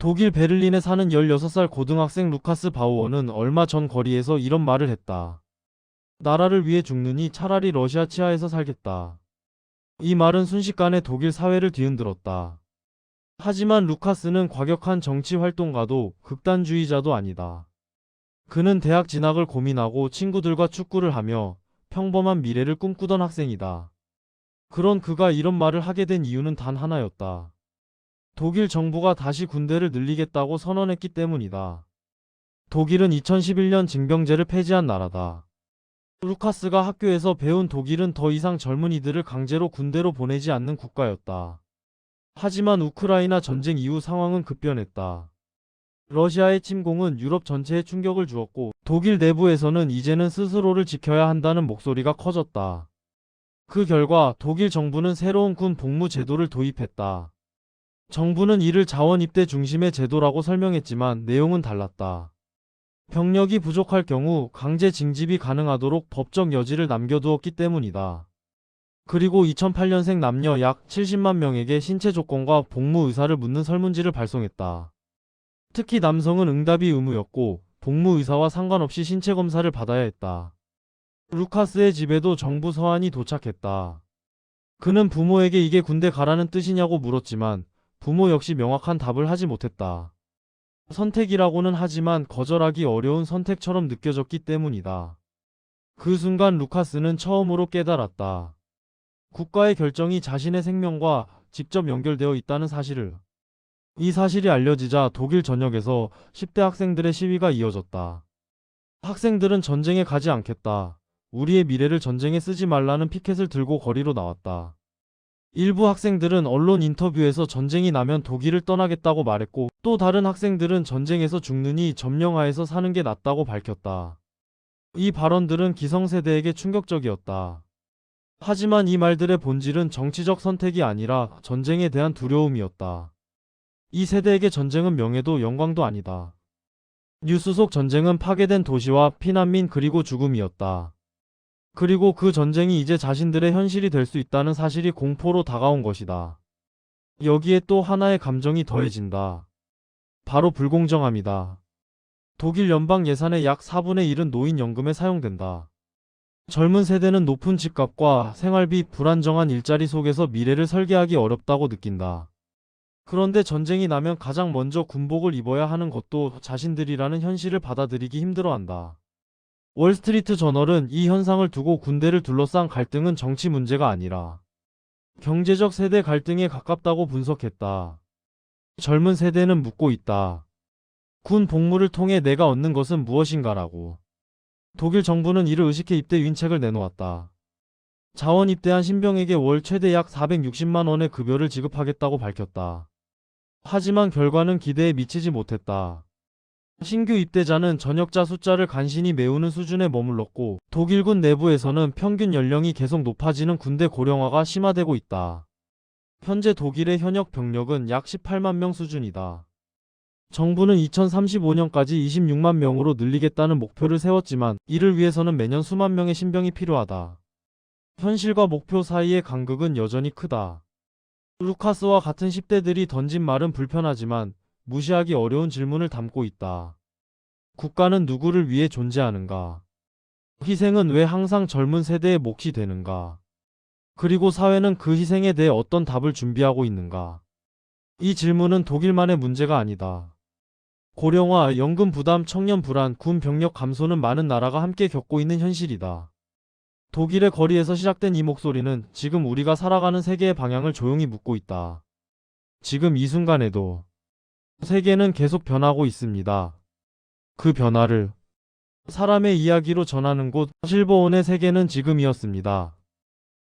독일 베를린에 사는 16살 고등학생 루카스 바우어는 얼마 전 거리에서 이런 말을 했다. 나라를 위해 죽느니 차라리 러시아 치하에서 살겠다. 이 말은 순식간에 독일 사회를 뒤흔들었다. 하지만 루카스는 과격한 정치 활동가도 극단주의자도 아니다. 그는 대학 진학을 고민하고 친구들과 축구를 하며 평범한 미래를 꿈꾸던 학생이다. 그런 그가 이런 말을 하게 된 이유는 단 하나였다. 독일 정부가 다시 군대를 늘리겠다고 선언했기 때문이다. 독일은 2011년 징병제를 폐지한 나라다. 루카스가 학교에서 배운 독일은 더 이상 젊은이들을 강제로 군대로 보내지 않는 국가였다. 하지만 우크라이나 전쟁 이후 상황은 급변했다. 러시아의 침공은 유럽 전체에 충격을 주었고 독일 내부에서는 이제는 스스로를 지켜야 한다는 목소리가 커졌다. 그 결과 독일 정부는 새로운 군 복무 제도를 도입했다. 정부는 이를 자원 입대 중심의 제도라고 설명했지만 내용은 달랐다. 병력이 부족할 경우 강제 징집이 가능하도록 법적 여지를 남겨두었기 때문이다. 그리고 2008년생 남녀 약 70만 명에게 신체 조건과 복무 의사를 묻는 설문지를 발송했다. 특히 남성은 응답이 의무였고 복무 의사와 상관없이 신체 검사를 받아야 했다. 루카스의 집에도 정부 서한이 도착했다. 그는 부모에게 이게 군대 가라는 뜻이냐고 물었지만 부모 역시 명확한 답을 하지 못했다. 선택이라고는 하지만 거절하기 어려운 선택처럼 느껴졌기 때문이다. 그 순간 루카스는 처음으로 깨달았다. 국가의 결정이 자신의 생명과 직접 연결되어 있다는 사실을. 이 사실이 알려지자 독일 전역에서 10대 학생들의 시위가 이어졌다. 학생들은 전쟁에 가지 않겠다. 우리의 미래를 전쟁에 쓰지 말라는 피켓을 들고 거리로 나왔다. 일부 학생들은 언론 인터뷰에서 전쟁이 나면 독일을 떠나겠다고 말했고 또 다른 학생들은 전쟁에서 죽느니 점령하에서 사는 게 낫다고 밝혔다. 이 발언들은 기성세대에게 충격적이었다. 하지만 이 말들의 본질은 정치적 선택이 아니라 전쟁에 대한 두려움이었다. 이 세대에게 전쟁은 명예도 영광도 아니다. 뉴스 속 전쟁은 파괴된 도시와 피난민 그리고 죽음이었다. 그리고 그 전쟁이 이제 자신들의 현실이 될 수 있다는 사실이 공포로 다가온 것이다. 여기에 또 하나의 감정이 더해진다. 바로 불공정함이다. 독일 연방 예산의 약 4분의 1은 노인연금에 사용된다. 젊은 세대는 높은 집값과 생활비, 불안정한 일자리 속에서 미래를 설계하기 어렵다고 느낀다. 그런데 전쟁이 나면 가장 먼저 군복을 입어야 하는 것도 자신들이라는 현실을 받아들이기 힘들어한다. 월스트리트 저널은 이 현상을 두고 군대를 둘러싼 갈등은 정치 문제가 아니라 경제적 세대 갈등에 가깝다고 분석했다. 젊은 세대는 묻고 있다. 군 복무를 통해 내가 얻는 것은 무엇인가라고. 독일 정부는 이를 의식해 입대 유인책을 내놓았다. 자원 입대한 신병에게 월 최대 약 460만 원의 급여를 지급하겠다고 밝혔다. 하지만 결과는 기대에 미치지 못했다. 신규 입대자는 전역자 숫자를 간신히 메우는 수준에 머물렀고 독일군 내부에서는 평균 연령이 계속 높아지는 군대 고령화가 심화되고 있다. 현재 독일의 현역 병력은 약 18만 명 수준이다. 정부는 2035년까지 26만 명으로 늘리겠다는 목표를 세웠지만 이를 위해서는 매년 수만 명의 신병이 필요하다. 현실과 목표 사이의 간극은 여전히 크다. 루카스와 같은 10대들이 던진 말은 불편하지만 무시하기 어려운 질문을 담고 있다. 국가는 누구를 위해 존재하는가? 희생은 왜 항상 젊은 세대의 몫이 되는가? 그리고 사회는 그 희생에 대해 어떤 답을 준비하고 있는가? 이 질문은 독일만의 문제가 아니다. 고령화, 연금 부담, 청년 불안, 군 병력 감소는 많은 나라가 함께 겪고 있는 현실이다. 독일의 거리에서 시작된 이 목소리는 지금 우리가 살아가는 세계의 방향을 조용히 묻고 있다. 지금 이 순간에도 세계는 계속 변하고 있습니다. 그 변화를 사람의 이야기로 전하는 곳 실버온의 세계는 지금이었습니다.